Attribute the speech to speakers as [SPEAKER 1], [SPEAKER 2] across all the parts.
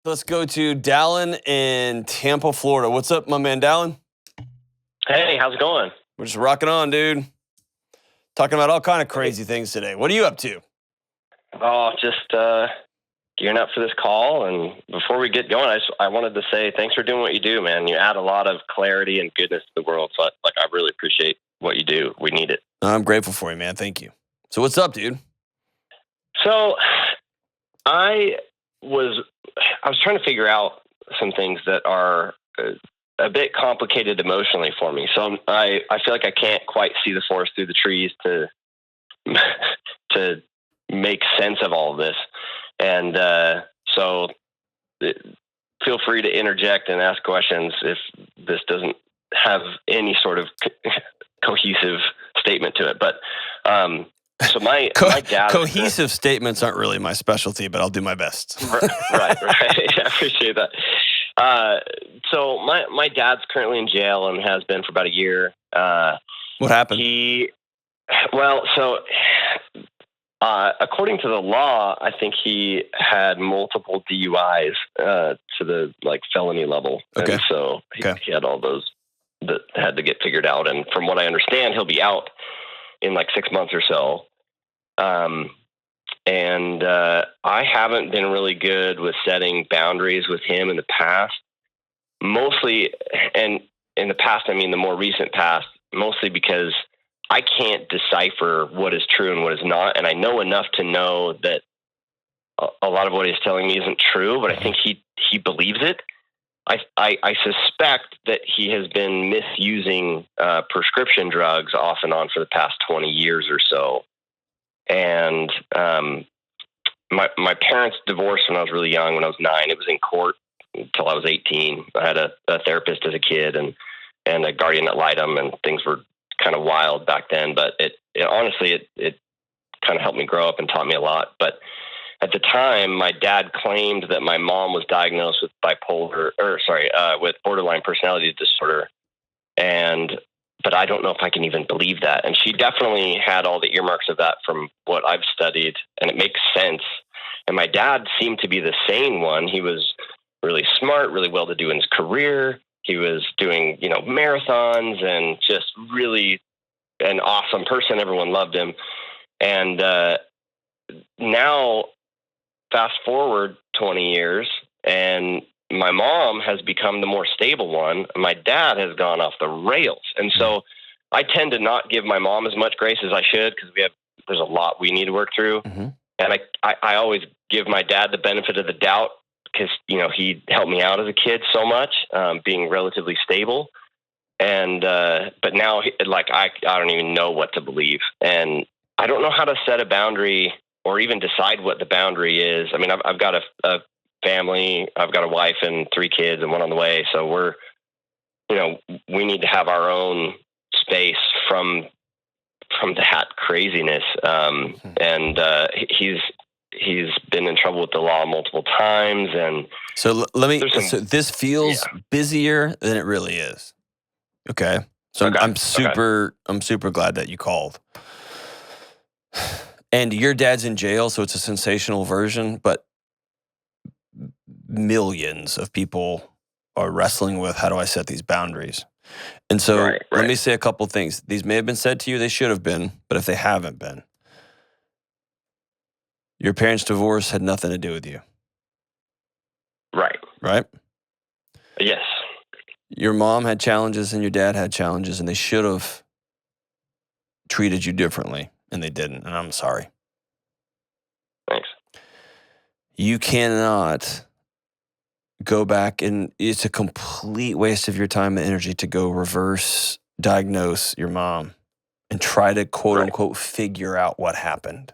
[SPEAKER 1] Let's go to Dallin in Tampa, Florida. What's up, my man, Dallin?
[SPEAKER 2] Hey, how's it going?
[SPEAKER 1] We're just rocking on, dude. Talking about all kind of crazy things today. What are you up to?
[SPEAKER 2] Oh, just gearing up for this call. And before we get going, I wanted to say thanks for doing what you do, man. You add a lot of clarity and goodness to the world. So I really appreciate what you do. We need it.
[SPEAKER 1] I'm grateful for you, man. Thank you. So what's up, dude?
[SPEAKER 2] So I was trying to figure out some things that are a bit complicated emotionally for me. So I feel like I can't quite see the forest through the trees to make sense of all of this. And so feel free to interject and ask questions if this doesn't have any sort of cohesive statement to it. But so my dad...
[SPEAKER 1] Cohesive statements aren't really my specialty, but I'll do my best.
[SPEAKER 2] Right. I appreciate that. So my dad's currently in jail and has been for about a year.
[SPEAKER 1] What happened?
[SPEAKER 2] According to the law, I think he had multiple DUIs to the felony level.
[SPEAKER 1] Okay.
[SPEAKER 2] And so he had all those that had to get figured out. And from what I understand, he'll be out in 6 months or so. And I haven't been really good with setting boundaries with him in the past. Mostly, and in the past, I mean the more recent past, mostly because I can't decipher what is true and what is not. And I know enough to know that a lot of what he's telling me isn't true, but I think he believes it. I suspect that he has been misusing prescription drugs off and on for the past 20 years or so. And my parents divorced when I was really young, when I was 9. It was in court until I was 18. I had a therapist as a kid and a guardian ad litem, and things were kind of wild back then. But it honestly kind of helped me grow up and taught me a lot. But at the time, my dad claimed that my mom was diagnosed with with borderline personality disorder. But I don't know if I can even believe that. And she definitely had all the earmarks of that from what I've studied, and it makes sense. And my dad seemed to be the sane one. He was really smart, really well-to-do in his career. He was doing, marathons and just really an awesome person. Everyone loved him. And now, fast forward 20 years, and my mom has become the more stable one. My dad has gone off the rails. And so I tend to not give my mom as much grace as I should, because there's a lot we need to work through. Mm-hmm. And I always give my dad the benefit of the doubt, because, he helped me out as a kid so much, being relatively stable. And, but now I don't even know what to believe. And I don't know how to set a boundary or even decide what the boundary is. I mean, I've got a family. I've got a wife and 3 kids and one on the way. So we need to have our own space from that craziness. And he's been in trouble with the law multiple times. And
[SPEAKER 1] so so this feels busier than it really is. Okay. So I'm super glad that you called. And your dad's in jail, so it's a sensational version, but millions of people are wrestling with, how do I set these boundaries? And so let me say a couple things. These may have been said to you, they should have been, but if they haven't been, your parents' divorce had nothing to do with you. Right?
[SPEAKER 2] Yes.
[SPEAKER 1] Your mom had challenges and your dad had challenges, and they should have treated you differently, and they didn't, and I'm sorry.
[SPEAKER 2] Thanks.
[SPEAKER 1] You cannot go back, and it's a complete waste of your time and energy to go reverse diagnose your mom and try to quote unquote figure out what happened.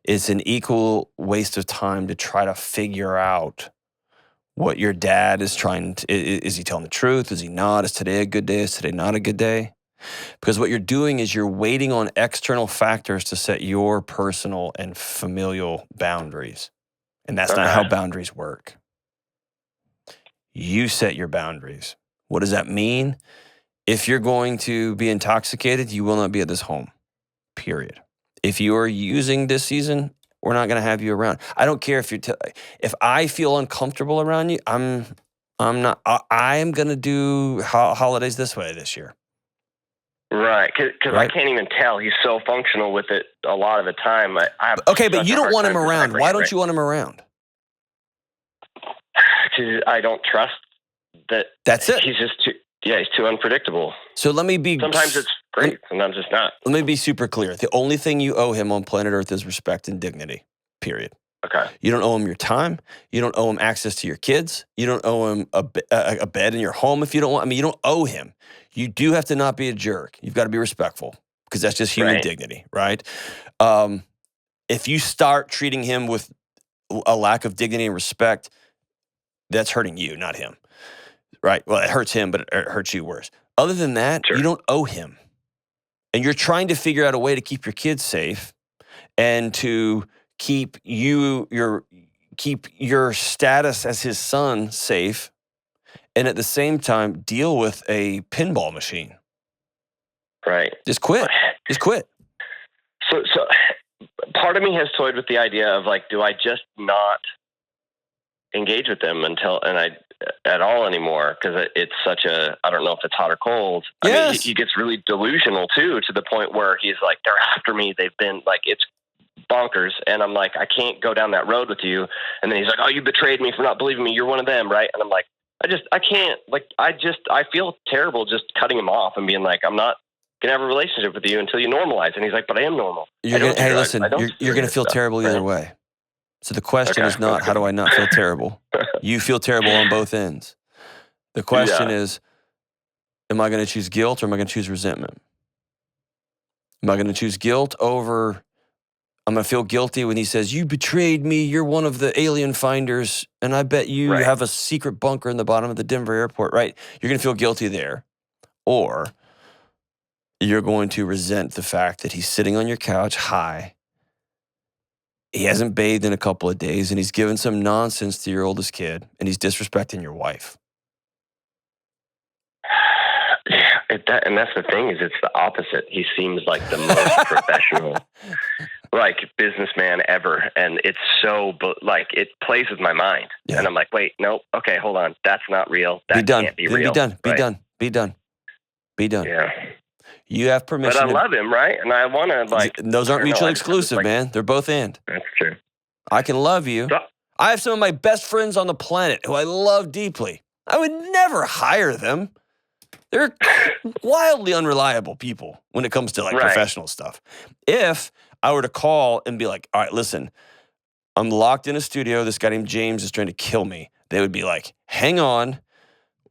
[SPEAKER 1] It's an equal waste of time to try to figure out what your dad is trying to, is he telling the truth? Is he not? Is today a good day? Is today not a good day? Because what you're doing is you're waiting on external factors to set your personal and familial boundaries. And that's not how boundaries work. You set your boundaries. What does that mean? If you're going to be intoxicated, you will not be at this home, period. If you are using this season, we're not going to have you around. I don't care if if I feel uncomfortable around you, I'm not. I am going to do holidays this way this year.
[SPEAKER 2] Right, because I can't even tell. He's so functional with it a lot of the time. I have
[SPEAKER 1] okay, but you don't want him around. Why don't you want him around?
[SPEAKER 2] Because I don't trust that.
[SPEAKER 1] That's it.
[SPEAKER 2] He's just too. Yeah, he's too unpredictable.
[SPEAKER 1] So let me be.
[SPEAKER 2] Sometimes it's great, sometimes it's not.
[SPEAKER 1] Let me be super clear. The only thing you owe him on planet Earth is respect and dignity. Period.
[SPEAKER 2] Okay.
[SPEAKER 1] You don't owe him your time. You don't owe him access to your kids. You don't owe him a bed in your home if you don't want. I mean, you don't owe him. You do have to not be a jerk. You've got to be respectful because that's just human dignity, right? If you start treating him with a lack of dignity and respect, that's hurting you, not him, right? Well, it hurts him, but it hurts you worse. Other than that, you don't owe him. And you're trying to figure out a way to keep your kids safe and to keep your status as his son safe, and at the same time deal with a pinball machine.
[SPEAKER 2] Right.
[SPEAKER 1] Just quit. Just quit.
[SPEAKER 2] So part of me has toyed with the idea of like, do I just not engage with them at all anymore? Because it's such a, I don't know if it's hot or cold.
[SPEAKER 1] Yes.
[SPEAKER 2] I mean, he gets really delusional too, to the point where he's like, they're after me. They've been like, it's bonkers. And I'm like, I can't go down that road with you. And then he's like, oh, you betrayed me for not believing me. You're one of them. Right. And I'm like, I can't, like, I feel terrible just cutting him off and being like, I'm not going to have a relationship with you until you normalize. And he's like, but I am normal.
[SPEAKER 1] Hey, listen, you're going to feel terrible either way. So the question is not, how do I not feel terrible? You feel terrible on both ends. The question is, am I going to choose guilt or am I going to choose resentment? Am I going to choose guilt over, I'm going to feel guilty when he says, you betrayed me, you're one of the alien finders, and I bet you have a secret bunker in the bottom of the Denver airport, right? You're going to feel guilty there. Or you're going to resent the fact that he's sitting on your couch high. He hasn't bathed in a couple of days, and he's given some nonsense to your oldest kid, and he's disrespecting your wife.
[SPEAKER 2] And that's the thing, is it's the opposite. He seems like the most professional, like, businessman ever. And it's so, like, it plays with my mind. Yeah. And I'm like, wait, nope. Okay, hold on. That's not real. That can't be real.
[SPEAKER 1] Be done.
[SPEAKER 2] Yeah.
[SPEAKER 1] You have permission.
[SPEAKER 2] But I love him, right? And I want to, like...
[SPEAKER 1] Those aren't mutually exclusive, man. They're both and.
[SPEAKER 2] That's true.
[SPEAKER 1] I can love you. I have some of my best friends on the planet who I love deeply. I would never hire them. They're wildly unreliable people when it comes to, like, professional stuff. If I were to call and be like, all right, listen, I'm locked in a studio. This guy named James is trying to kill me. They would be like, hang on.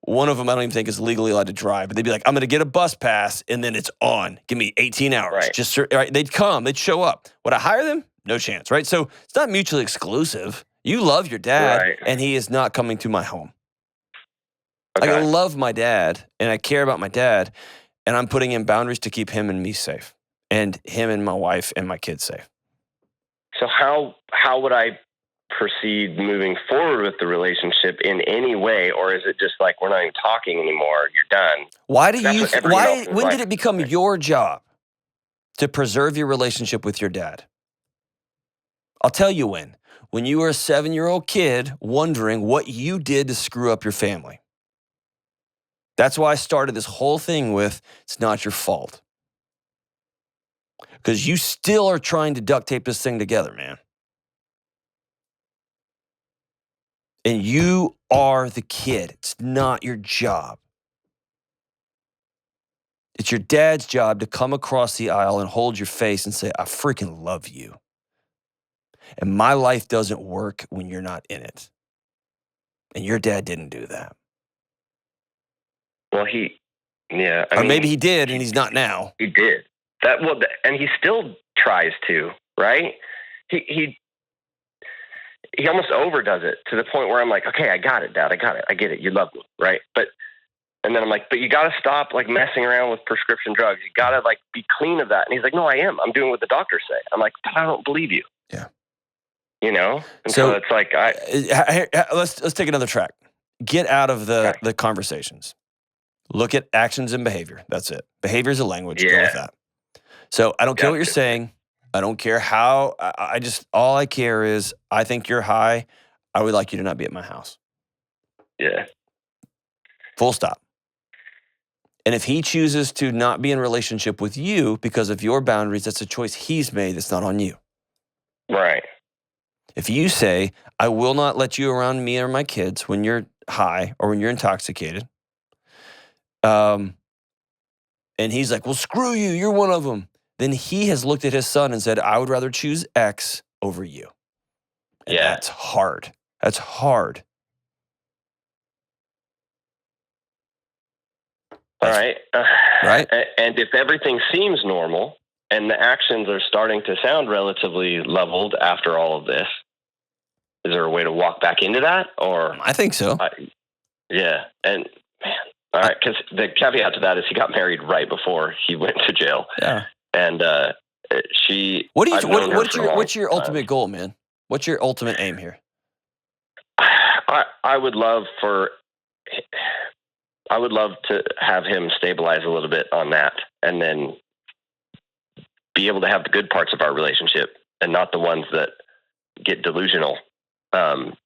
[SPEAKER 1] One of them I don't even think is legally allowed to drive. But they'd be like, I'm going to get a bus pass, and then it's on. Give me 18 hours. Right. They'd come. They'd show up. Would I hire them? No chance, right? So it's not mutually exclusive. You love your dad, and he is not coming to my home. Okay. I love my dad, and I care about my dad, and I'm putting in boundaries to keep him and me safe, and him and my wife and my kids safe.
[SPEAKER 2] So how would I proceed moving forward with the relationship in any way, or is it just like, we're not even talking anymore, you're done?
[SPEAKER 1] When did it become your job to preserve your relationship with your dad? I'll tell you when. When you were a 7-year-old kid wondering what you did to screw up your family. That's why I started this whole thing with, it's not your fault. Because you still are trying to duct tape this thing together, man. And you are the kid. It's not your job. It's your dad's job to come across the aisle and hold your face and say, I freaking love you. And my life doesn't work when you're not in it. And your dad didn't do that.
[SPEAKER 2] Well,
[SPEAKER 1] or maybe he did, and he's not now.
[SPEAKER 2] He did that. Well, and he still tries to, right? He almost overdoes it to the point where I'm like, okay, I got it, Dad. I got it. I get it. You love me, right? And then I'm like, but you got to stop, like, messing around with prescription drugs. You got to, like, be clean of that. And he's like, no, I am. I'm doing what the doctors say. I'm like, but I don't believe you.
[SPEAKER 1] Yeah.
[SPEAKER 2] You know? And so it's like,
[SPEAKER 1] let's take another track. Get out of the conversations. Look at actions and behavior. That's it. Behavior is a language. Go with that. So I don't care what you're saying. I don't care how. I just, all I care is, I think you're high. I would like you to not be at my house.
[SPEAKER 2] Yeah.
[SPEAKER 1] Full stop. And if he chooses to not be in relationship with you because of your boundaries, that's a choice he's made. That's not on you.
[SPEAKER 2] Right.
[SPEAKER 1] If you say, I will not let you around me or my kids when you're high or when you're intoxicated, and he's like, well, screw you, you're one of them. Then he has looked at his son and said, I would rather choose X over you. And
[SPEAKER 2] Yeah.
[SPEAKER 1] that's hard. That's hard.
[SPEAKER 2] All right.
[SPEAKER 1] Right?
[SPEAKER 2] And if everything seems normal and the actions are starting to sound relatively leveled after all of this, is there a way to walk back into that? Or
[SPEAKER 1] I think so.
[SPEAKER 2] Yeah. And man, all right. Because the caveat to that is he got married right before he went to jail.
[SPEAKER 1] Yeah.
[SPEAKER 2] And
[SPEAKER 1] what's your ultimate goal, man? What's your ultimate aim here?
[SPEAKER 2] I would love to have him stabilize a little bit on that, and then be able to have the good parts of our relationship and not the ones that get delusional.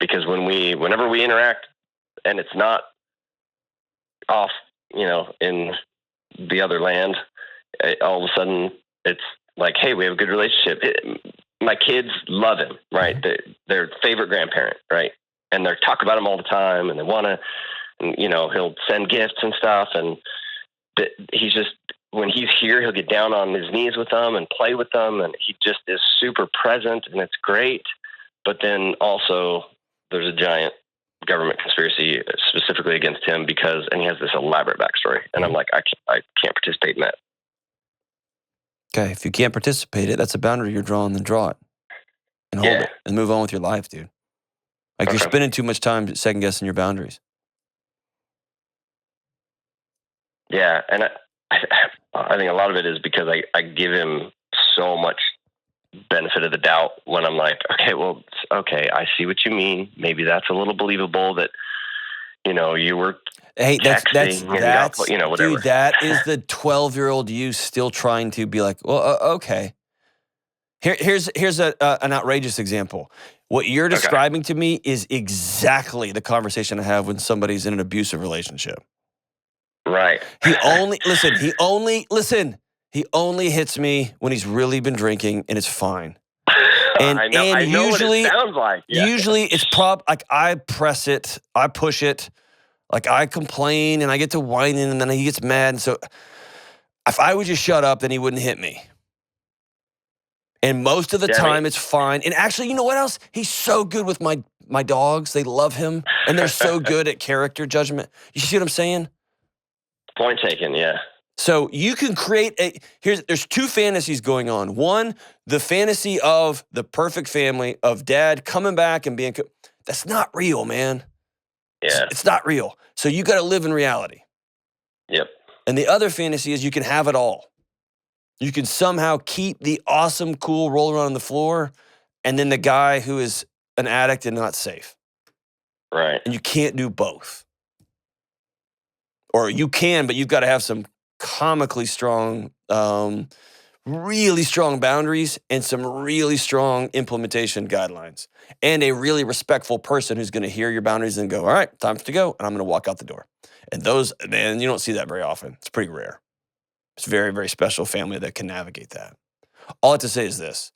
[SPEAKER 2] Because whenever we interact and it's not off, in the other land, all of a sudden it's like, hey, we have a good relationship. My kids love him, right?
[SPEAKER 1] Mm-hmm.
[SPEAKER 2] Their favorite grandparent, right? And they're talking about him all the time, and they want to, he'll send gifts and stuff. And he's just, when he's here, he'll get down on his knees with them and play with them. And he just is super present, and it's great. But then also there's a giant government conspiracy specifically against him and he has this elaborate backstory. And I'm like, I can't participate in that.
[SPEAKER 1] Okay. If you can't participate in it, that's a boundary you're drawing, then draw it and hold it and move on with your life, dude. Like you're spending too much time second guessing your boundaries.
[SPEAKER 2] Yeah. And I think a lot of it is because I give him so much benefit of the doubt when I'm like, okay, I see what you mean. Maybe that's a little believable that, you were texting whatever.
[SPEAKER 1] Dude, that is the 12-year-old you still trying to be like, well, okay. Here's an outrageous example. What you're describing to me is exactly the conversation I have when somebody's in an abusive relationship.
[SPEAKER 2] Right.
[SPEAKER 1] He only hits me when he's really been drinking, and it's fine. And
[SPEAKER 2] I know
[SPEAKER 1] usually,
[SPEAKER 2] what it sounds like. Yeah.
[SPEAKER 1] Usually it's like I press it, I push it, like I complain and I get to whining, and then he gets mad. And so if I would just shut up, then he wouldn't hit me. And most of the time it's fine. And actually, you know what else? He's so good with my dogs. They love him, and they're so good at character judgment. You see what I'm saying?
[SPEAKER 2] Point taken, yeah.
[SPEAKER 1] So you can create there's two fantasies going on. One, the fantasy of the perfect family, of dad coming back and being, that's not real, man.
[SPEAKER 2] Yeah.
[SPEAKER 1] It's not real. So you got to live in reality.
[SPEAKER 2] Yep.
[SPEAKER 1] And the other fantasy is you can have it all. You can somehow keep the awesome, cool roll around on the floor, and then the guy who is an addict and not safe.
[SPEAKER 2] Right.
[SPEAKER 1] And you can't do both. Or you can, but you've got to have some comically strong, really strong boundaries and some really strong implementation guidelines. And a really respectful person who's going to hear your boundaries and go, all right, time to go, and I'm going to walk out the door. And those, man, you don't see that very often. It's pretty rare. It's a very, very special family that can navigate that. All I have to say is this.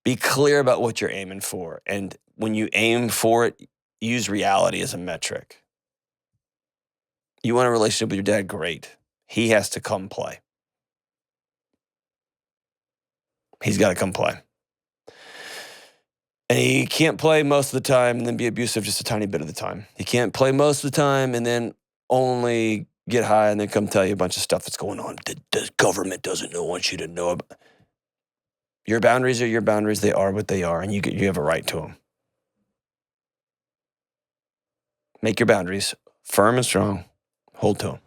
[SPEAKER 1] Be clear about what you're aiming for. And when you aim for it, use reality as a metric. You want a relationship with your dad? Great. He has to come play. He's got to come play. And he can't play most of the time and then be abusive just a tiny bit of the time. He can't play most of the time and then only get high and then come tell you a bunch of stuff that's going on. The government doesn't want you to know about. Your boundaries are your boundaries. They are what they are, and you have a right to them. Make your boundaries firm and strong. Hold to them.